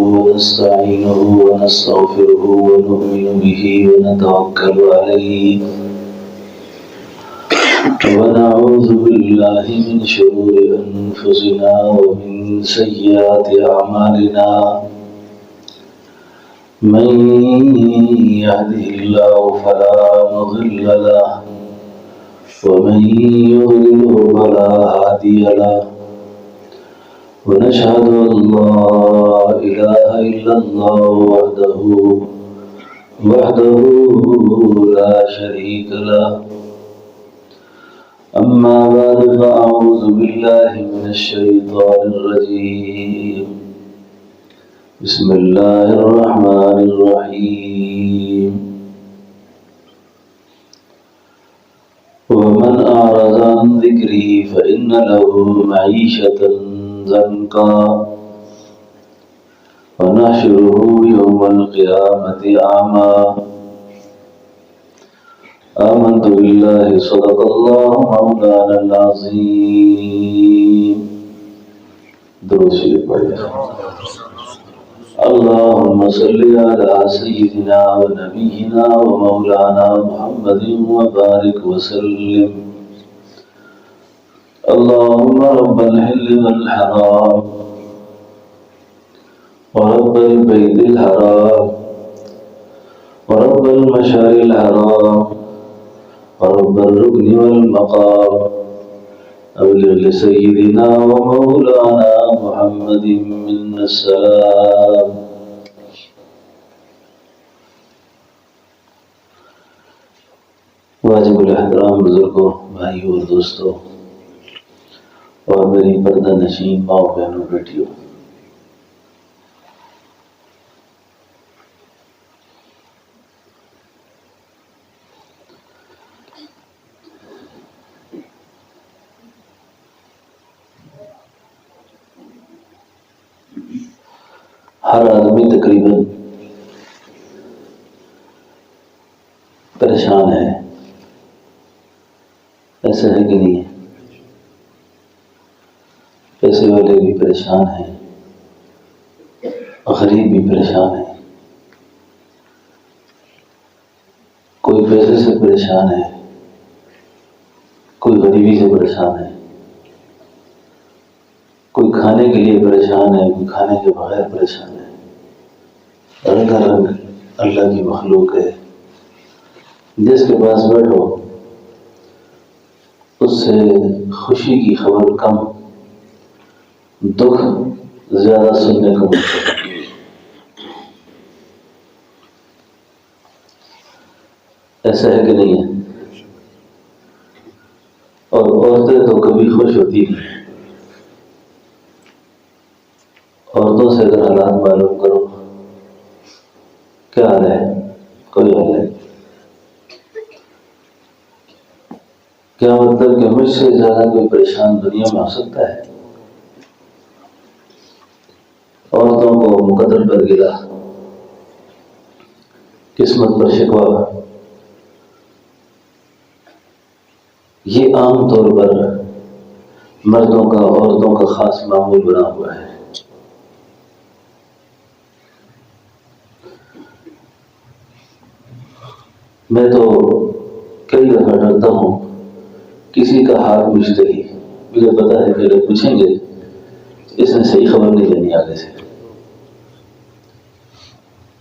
ونستعينه ونستغفره ونؤمن به ونتوكل عليه ونعوذ بالله من شرور أنفسنا ومن سيئات أعمالنا من يهده الله فلا مضل له ومن يضلله فلا هادي له ونشهد أن لا إله إلا الله وحده لا شريك له أما بعد فأعوذ بالله من الشيطان الرجيم بسم الله الرحمن الرحيم ومن أعرض عن ذكري فإن له معيشة ضنكا ونحشره يوم القيامة أعمى آمنت بالله صدق الله مولانا العظيم درود شریف پڑھیں اللهم صل على سيدنا ونبينا ومولانا محمد وبارك وسلم اللهم رب الحل والحرام ورب البيت الحرام ورب المشعر الحرام ورب الركن والمقام أبلغ لسيدنا ومولانا محمد منا السلام واجب الاحترام بزرگوں، بھائیوں اور دوستوں اور میری پردہ نشین ماؤں بہنوں بیٹیوں، ہر آدمی تقریباً پریشان ہے، ایسا ہے کہ نہیں ہے؟ پیسے والے بھی پریشان ہیں، غریب بھی پریشان ہے، کوئی پیسے سے پریشان ہے، کوئی غریبی سے پریشان ہے، کوئی کھانے کے لیے پریشان ہے، کوئی کھانے کے بغیر پریشان ہے۔ رنگ رنگ اللہ کی مخلوق ہے، جس کے پاس بیٹھو اس سے خوشی کی خبر کم، دکھ زیادہ سننے کو ملتا ہے۔ ایسا ہے کہ نہیں ہے؟ اور عورتیں تو کبھی خوش ہوتی نہیں، عورتوں سے اگر حالات معلوم کرو کیا حال ہے؟ کوئی حال نہیں۔ کیا مطلب کہ مجھ سے زیادہ کوئی پریشان دنیا میں ہو سکتا ہے؟ عورتوں کو مقدر پر گرا، قسمت پر شکوہ، یہ عام طور پر مردوں کا عورتوں کا خاص معمول بنا ہوا ہے۔ میں تو کئی دفعہ ڈرتا ہوں کسی کا حال پوچھتے ہی، مجھے پتا ہے کہ لوگ پوچھیں گے اس نے صحیح خبر نہیں دینی آگے سے،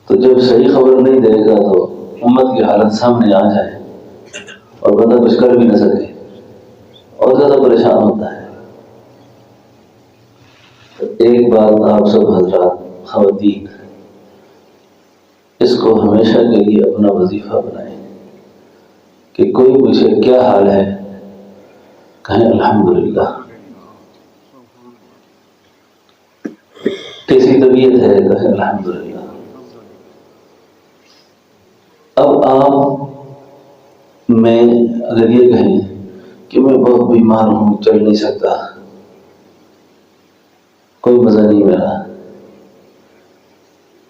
تو جب صحیح خبر نہیں دے گا تو امت کی حالت سامنے آ جائے اور بندہ کچھ کر بھی نہ سکے اور زیادہ پریشان ہوتا ہے۔ ایک بات آپ سب حضرات خواتین اس کو ہمیشہ کے لیے اپنا وظیفہ بنائیں کہ کوئی پوچھے کیا حال ہے، کہیں الحمدللہ۔ کیسی طبیعت ہے، کہیں الحمدللہ۔ اب آپ میں اگر یہ کہیں کہ میں بہت بیمار ہوں، چل نہیں سکتا، کوئی مزہ نہیں میرا،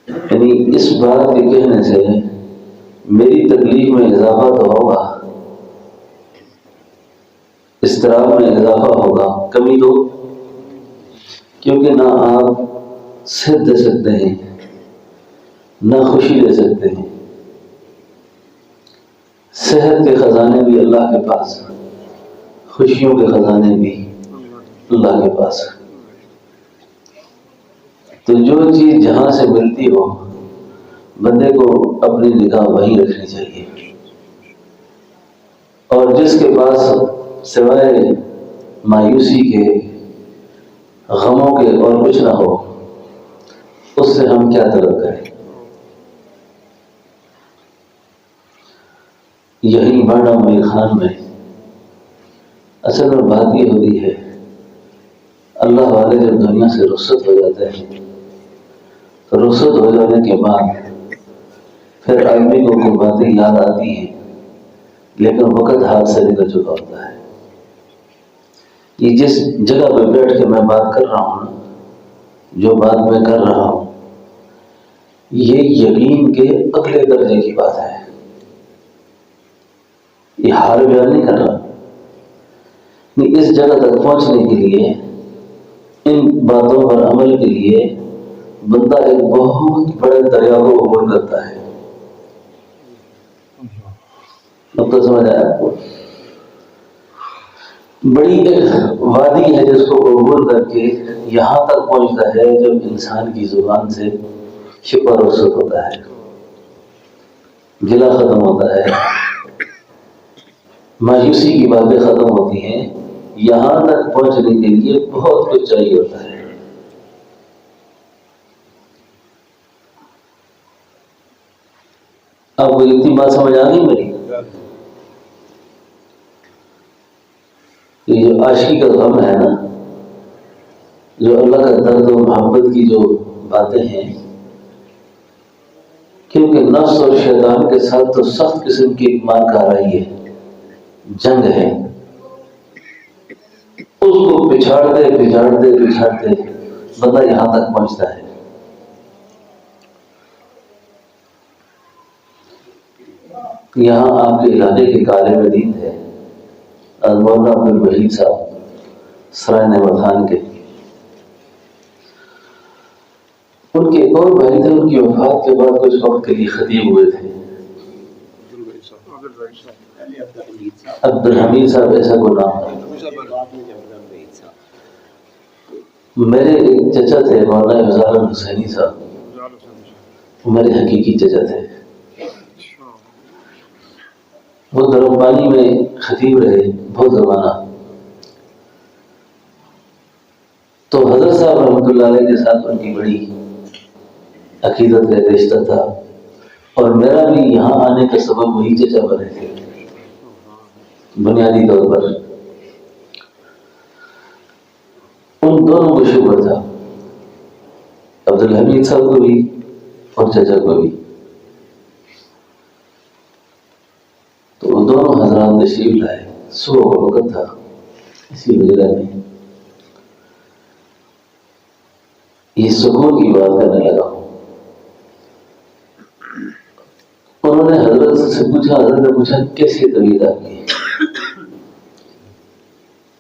یعنی اس بات کے کہنے سے میری تکلیف میں اضافہ تو ہوگا، اضطراب میں اضافہ ہوگا، کمی تو، کیونکہ نہ آپ صحت دے سکتے ہیں نہ خوشی دے سکتے ہیں. صحت کے خزانے بھی اللہ کے پاس، خوشیوں کے خزانے بھی اللہ کے پاس. تو جو چیز جہاں سے ملتی ہو بندے کو اپنی نگاہ وہیں رکھنی چاہیے، اور جس کے پاس سوائے مایوسی کے، غموں کے اور کچھ نہ ہو، اس سے ہم کیا طلب کریں. یہی باڑہ میر خان میں اصل میں بات یہ ہوتی ہے، اللہ والے جب دنیا سے رخصت ہو جاتے ہیں تو رخصت ہو جانے کے بعد پھر آدمی کو کوئی باتیں یاد آتی ہیں، لیکن وقت ہاتھ سے نکل چکا ہوتا ہے. یہ جس جگہ پہ بیٹھ کے میں بات کر رہا ہوں نا، جو بات میں کر رہا ہوں، یہ یقین کے اگلے درجے کی بات ہے. یہ حال بیان نہیں کر رہا. اس جگہ تک پہنچنے کے لیے، ان باتوں پر عمل کے لیے بندہ ایک بہت بڑے دریا کو عبور کرتا ہے. اب تو سمجھ آیا آپ کو؟ بڑی ایک وادی ہے جس کو عبور کر کے یہاں تک پہنچتا ہے جب انسان کی زبان سے شکوہ رخصت ہوتا ہے، گلہ ختم ہوتا ہے، مایوسی کی باتیں ختم ہوتی ہیں. یہاں تک پہنچنے کے لیے بہت کچھ چاہیے ہوتا ہے. آپ کو اتنی بات سمجھ آ گئی میری؟ یہ جو عاشقی کا غم ہے نا، جو اللہ کا درد و محبت کی جو باتیں ہیں، کیونکہ نفس اور شیطان کے ساتھ تو سخت قسم کی مار کاروائی ہے، جنگ ہے. اس کو پچھاڑتے بندہ یہاں تک پہنچتا ہے. یہاں آپ کے علاقے کے عالم دین تھے مولانا عبد الوحید صاحب سرائے نعمت خان کے. ان کے ایک اور بھائی تھے، ان کی وفات کے بعد کچھ وقت کے لیے خطیب ہوئے تھے، عبد الحمید صاحب ایسا کوئی نام تھا. میرے ایک چچا تھے مولانا افضال الحسینی صاحب، میرے حقیقی چچا تھے. وہ دربانی میں خطیب رہے بہت زمانہ. تو حضرت صاحب رحمۃ اللہ علیہ کے ساتھ ان کی بڑی عقیدت کا رشتہ تھا، اور میرا بھی یہاں آنے کا سبب وہی چچا بنے تھے بنیادی طور پر. ان دونوں کو شکر تھا، عبد الحمید صاحب کو بھی اور چچا کو بھی. تو وہ دونوں حضرات تشریف لائے. صبح کا وقت تھا، اسی وجہ میں یہ سکون کی بات کرنے لگا ہوں. انہوں نے حضرت سے پوچھا، حضرت نے پوچھا کیسی طبیعت آپ کی؟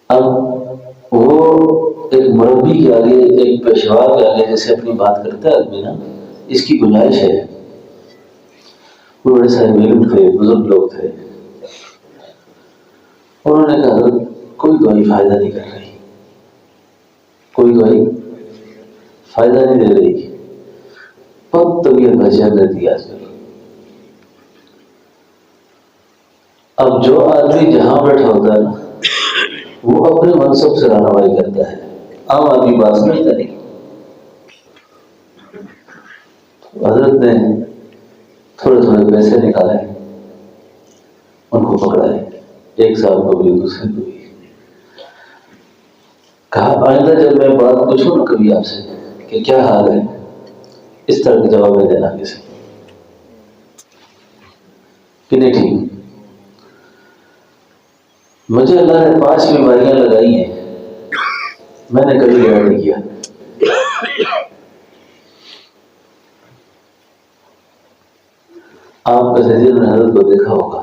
اب وہ ایک مربی کے آگے، ایک پیشوا کے آگے جیسے اپنی بات کرتا ہے آدمی نا، اس کی گنجائش ہے. وہ بڑے صاحب علم تھے، بزرگ لوگ تھے. انہوں نے کہا حضرت کوئی دوائی فائدہ نہیں کر رہی، کوئی دوائی فائدہ نہیں دے رہی، بہت طبیعت بچیان رہتی ہے آج کل. اب جو آدمی جہاں بیٹھا ہوتا ہے نا، وہ اپنے منصب سے رہنمائی کرتا ہے، عام آدمی بات سمجھتا نہیں. حضرت نے تھوڑے تھوڑے پیسے نکالے، ان کو پکڑائے، ایک صاحب کو بھی دوسرے کو بھی. کہا آئندہ جب میں بات پوچھوں نا کبھی آپ سے کہ کیا حال ہے، اس طرح کا جواب میں دینا کسی کہ نہیں ٹھیک. مجھے اللہ نے 5 بیماریاں لگائی ہیں، میں نے کبھی یاد نہیں کیا. آپ کا سید نے حضرت کو دیکھا ہوگا،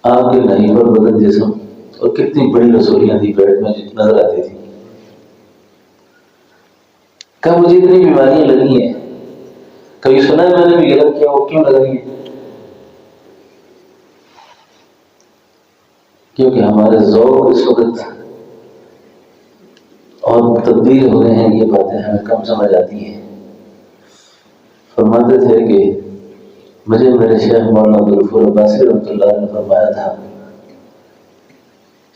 آپ کے نہیں پر بدن جسم، اور کتنی بڑی رسولیاں تھی پیٹ میں نظر آتی تھی. کہ مجھے اتنی بیماریاں لگی ہیں، کبھی سنا ہے میں نے بھی غلط کیا، وہ کیوں لگ رہی ہیں؟ کیونکہ ہمارے ذوق اس وقت اور تبدیل ہو رہے ہیں، یہ باتیں ہمیں کم سمجھ آتی ہیں۔ فرماتے تھے کہ مجھے میرے شیخ مولانا عبدالغفور عباسی رحمۃ اللہ نے فرمایا تھا،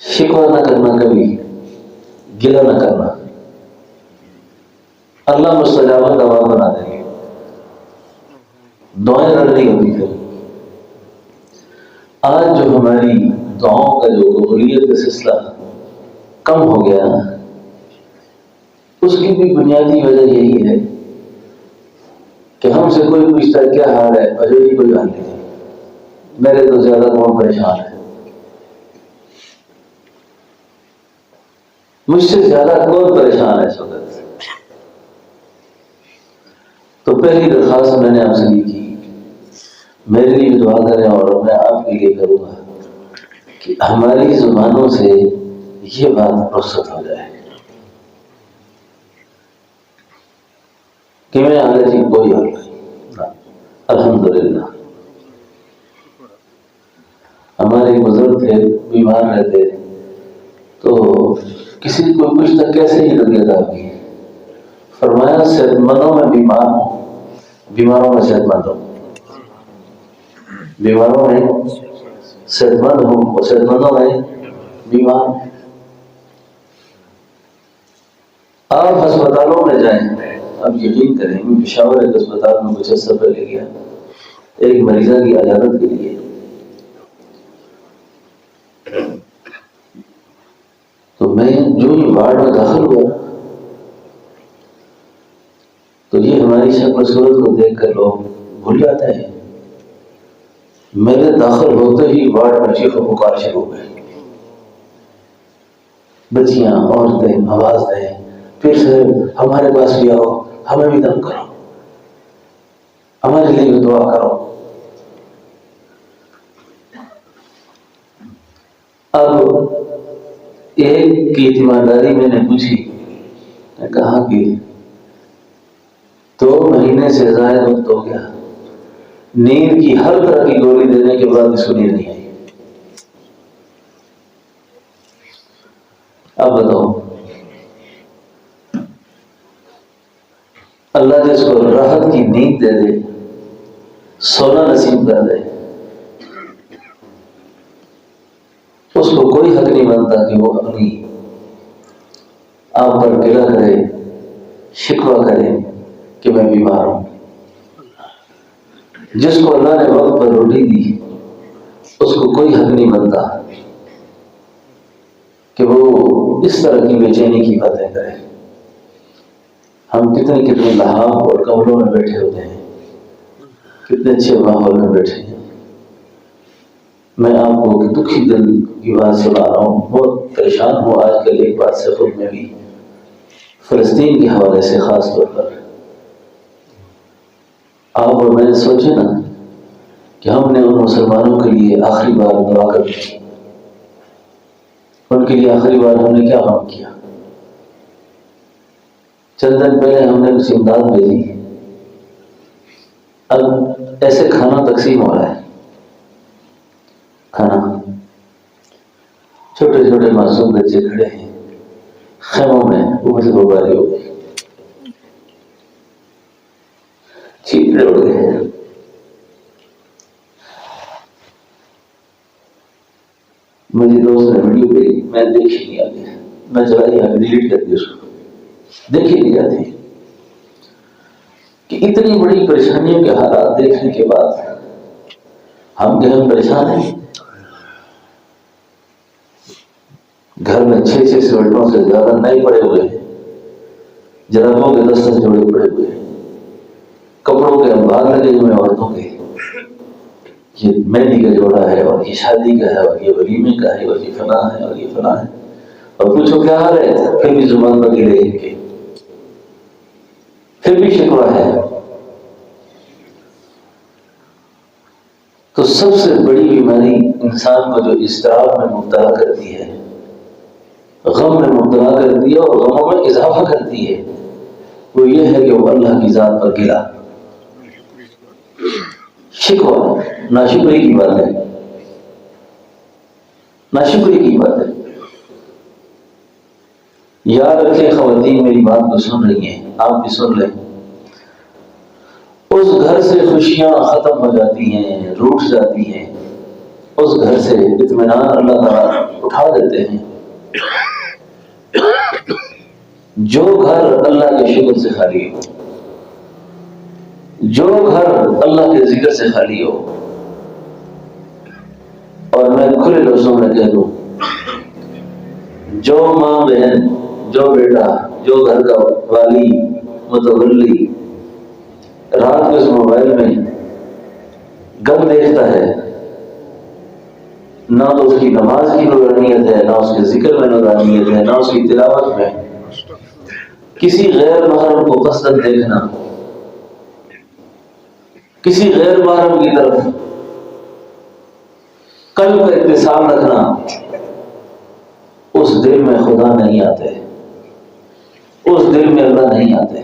شکوہ نہ کرنا، کبھی گلہ نہ کرنا، اللہ مستجاب دعا بنا دیں گے، دعائیں رڑنی ہوتی تھیں۔ آج جو ہماری دعاؤں کا جو قبولیت کا سلسلہ کم ہو گیا، اس کی بھی بنیادی وجہ یہی ہے کہ ہم سے کوئی پوچھتا ہے کیا حال ہے، اجے جی کوئی حال نہیں، میرے تو زیادہ کون پریشان ہے، مجھ سے زیادہ کون پریشان ہے اس وقت۔ تو پہلی درخواست میں نے آپ سے کی، میرے لیے دعا کریں اور میں آپ کے لیے کروں گا کہ ہماری زبانوں سے یہ بات رخصت ہو جائے کہ میں آگے جی کوئی حال نہیں، الحمدللہ۔ ہمارے بزرگ تھے، بیمار رہتے تو کسی کو پوچھتا کیسے ہی طبیعت آپ کی، فرمایا صحت مندوں میں بیمار ہوں، بیماروں میں صحت مند ہوں، بیماروں میں صحت مند ہوں اور صحت مندوں میں بیمار ہوں۔ آپ ہسپتالوں میں جائیں، آپ یقین کریں، میں پشاور ایک اسپتال میں کچھ عرصہ پہلے گیا ایک مریضہ کی عیادت کے لیے، تو میں جو ہی وارڈ میں داخل ہوا تو یہ ہماری شکل و صورت کو دیکھ کر لوگ بھول جاتے ہیں۔ میرے داخل ہوتے ہی وارڈ میں چیخ و پکار شروع ہو گئی، بچیاں، عورتیں آواز دیں، پھر سے ہمارے پاس بھی آؤ، ہمیں بھی دم کرو، ہمارے لیے بھی دعا کرو۔ اب ایک کی ایمانداری میں نے پوچھی، میں کہا کہ 2 مہینے سے زائد وقت ہو گیا، نیند کی ہر طرح کی گولی دینے کے بعد اس کو نیند نہیں آئی، اب بتاؤ اللہ جس کو راحت کی نیند دے دے، سونا نصیب کر دے، اس کو کوئی حق نہیں بنتا کہ وہ اپنی آپ پر گلہ کرے، شکوہ کرے کہ میں بیمار ہوں۔ جس کو اللہ نے وقت پر روٹی دی، اس کو کوئی حق نہیں بنتا کہ وہ اس طرح کی بے چینی کی باتیں کرے۔ ہم کتنے لحاظ اور کمروں میں بیٹھے ہوتے ہیں، کتنے اچھے ماحول میں بیٹھے ہیں۔ میں آپ کو دکھی دل کی بات سنا رہا ہوں، بہت پریشان ہوں آج کل ایک بات سے، خود میں بھی فلسطین کے حوالے سے خاص طور پر۔ آپ اور میں نے سوچے نا کہ ہم نے ان مسلمانوں کے لیے آخری بار دعا کر دی، ان کے لیے آخری بار ہم نے کیا کام کیا؟ چند دن پہلے ہم نے کچھ امداد بھیجی، اب ایسے کھانا تقسیم ہو رہا ہے، کھانا، چھوٹے چھوٹے معصوم بچے کھڑے ہیں خیموں میں، اوپر سے بمباری ہو گئی، چیخنے اڑ گئے۔ مجھے دوست نے ویڈیو بھیجی، میں دیکھ ہی نہیں آتی، میں چلا گیا ڈیلیٹ کر دی اس کو، دیکھ ہی نہیں جاتی کہ اتنی بڑی پریشانیوں کے حالات دیکھنے کے بعد ہم پریشان ہیں۔ گھر میں 6 سیمنٹوں سے زیادہ نئے پڑے ہوئے ہیں، جرابوں کے 10 جوڑے پڑے ہوئے ہیں، کپڑوں کے انبار لگے ہوئے عورتوں کے، یہ مہندی کا جوڑا ہے اور یہ شادی کا ہے اور یہ ولیمے کا ہے اور یہ فلاں ہے اور یہ فلاں ہے، اور پوچھو کیا حال ہے، پھر بھی زبان پر گرے ہیں کہ پھر بھی شکوہ ہے۔ تو سب سے بڑی بیماری انسان کو جو اضطراب میں مبتلا کرتی ہے، غم میں مبتلا کرتی ہے اور غموں میں اضافہ کرتی ہے، وہ یہ ہے کہ وہ اللہ کی ذات پر گرا، شکوہ ناشکری کی بات ہے، ناشکری کی بات ہے۔ یاد رکھیں خواتین، میری بات کو سن رہی ہیں، آپ بھی سن لیں، اس گھر سے خوشیاں ختم ہو جاتی ہیں، روٹ جاتی ہیں، اس گھر سے اطمینان اللہ تعالیٰ اٹھا دیتے ہیں۔ جو گھر اللہ کے شکر سے خالی ہو، جو گھر اللہ کے ذکر سے خالی ہو، اور میں کھلے لفظوں میں کہہ دوں، جو ماں بہن، جو بیٹا، جو گھر کا والی متولی رات کو اس موبائل میں گم دیکھتا ہے، نہ تو اس کی نماز کی نورانیت ہے، نہ اس کے ذکر میں نورانیت ہے، نہ اس کی تلاوت میں، کسی غیر محرم کو قصدن دیکھنا، کسی غیر محرم کی طرف قلب کا اتصال رکھنا، اس دل میں خدا نہیں آتے، اس دل میں اللہ نہیں آتے۔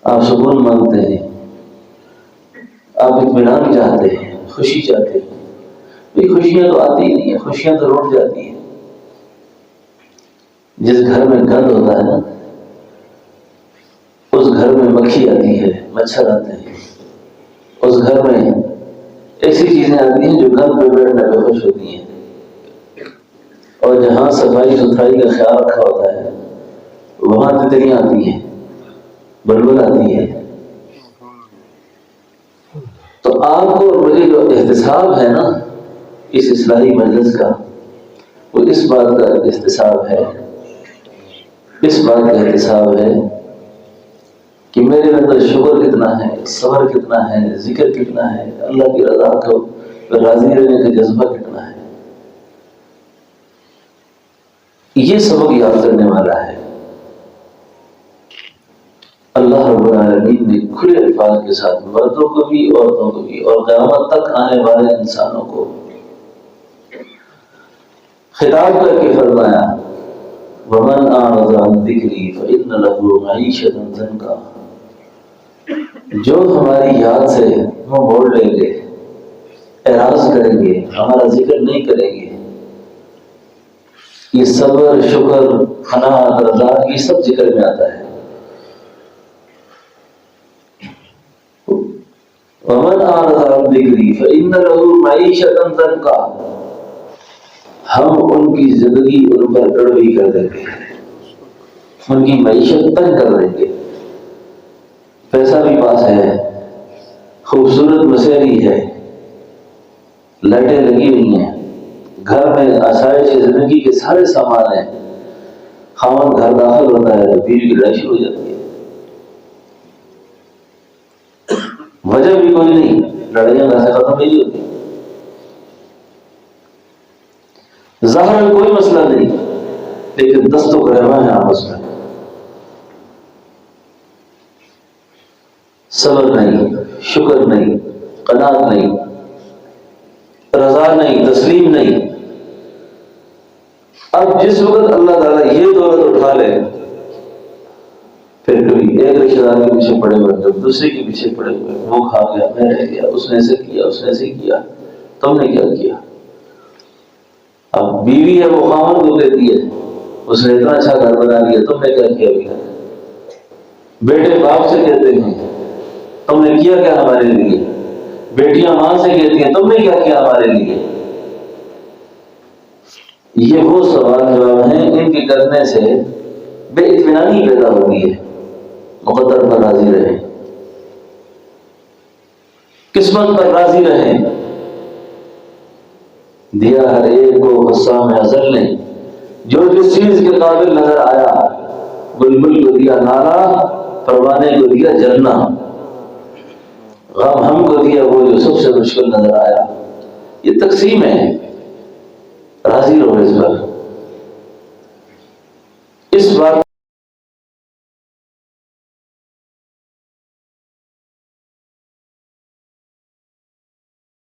آپ سکون مانگتے ہیں، آپ اطمینان چاہتے ہیں، خوشی چاہتے ہیں، یہ خوشیاں تو آتی ہی نہیں ہیں، خوشیاں تو روٹ جاتی ہیں۔ جس گھر میں گند ہوتا ہے نا، اس گھر میں مکھی آتی ہے، مچھر آتے ہیں، اس گھر میں ایسی چیزیں آتی ہیں جو گند پہ بیٹھنے پہ خوش ہوتی ہیں، اور جہاں صفائی ستھرائی کا خیال رکھا ہوتا ہے وہاں تتلیاں آتی ہیں، بلبل آتی ہے۔ تو آپ کو اور مجھے جو احتساب ہے نا اس اصلاحی مجلس کا، وہ اس بات کا احتساب ہے، اس بات کا احتساب ہے کہ میرے اندر شکر کتنا ہے، صبر کتنا ہے، ذکر کتنا ہے، اللہ کی رضا کو راضی رہنے کا جذبہ کتنا ہے۔ یہ سبق یاد کرنے والا ہے۔ اللہ رب العالمین نے کھلے الفاظ کے ساتھ مردوں کو بھی، عورتوں کو بھی، اور قیامت تک آنے والے انسانوں کو خطاب کر کے فرمایا، وَمَنْ أَعْرَضَ عَنْ ذِكْرِي فَإِنَّ لَهُ مَعِيشَةً ضَنْكًا، جو ہماری یاد سے منہ موڑ لیں گے، اعراض کریں گے، ہمارا ذکر نہیں کریں گے، یہ صبر، شکر، قناعت، رضا، یہ سب ذکر میں آتا ہے۔ وَمَنْ أَعْرَضَ عَنْ ذِكْرِي فَإِنَّ لَهُ مَعِيشَةً ضَنْكًا، ہم ان کی زندگی ان پر کڑوی کر دیں گے، ان کی معیشت تنگ کر دیں گے۔ پیسہ بھی پاس ہے، خوبصورت مسیری ہے، لائٹیں لگی ہوئی ہیں، گھر میں آسائش زندگی کے سارے سامان ہیں، خاوند گھر داخل ہوتا ہے تو بیوی کی لڑائی شروع ہو جاتی ہے، وجہ بھی کوئی نہیں، لڑائیاں گھر سے ختم نہیں ہوتی، ظاہر کوئی مسئلہ نہیں، لیکن دست و گریباں ہیں آپس میں، صبر نہیں، شکر نہیں، قناعت نہیں، رضا نہیں، تسلیم نہیں۔ اب جس وقت اللہ تعالیٰ یہ دولت اٹھا لے، پھر کبھی ایک رشتہ دار کے پیچھے پڑے ہوئے، کبھی دوسرے کے پیچھے پڑے ہوئے، وہ کھا گیا، میں رہ گیا، اس نے ایسے کیا، اس نے ایسے کیا، تم نے کیا کیا؟ اب بیوی ہے وہ خاوند کو کہتی ہے، اس نے اتنا اچھا گھر بنا لیا، تم نے کیا کیا ابھی؟ بیٹے باپ سے کہتے ہیں تم نے کیا کیا ہمارے لیے؟ بیٹیاں ماں سے کہتی ہیں تم نے کیا کیا ہمارے لیے؟ یہ وہ سوال جواب ہیں ان کے کرنے سے بے اطمینانی پیدا ہوتی ہے۔ مقدر پر راضی رہیں، قسمت پر راضی رہیں، دیا ہر ایک کو قسام ازل نے، جو جس چیز کے قابل نظر آیا، بلبل کو دیا نالا، پروانے کو دیا جلنا، غم ہم کو دیا وہ جو سب سے مشکل نظر آیا۔ یہ تقسیم ہے۔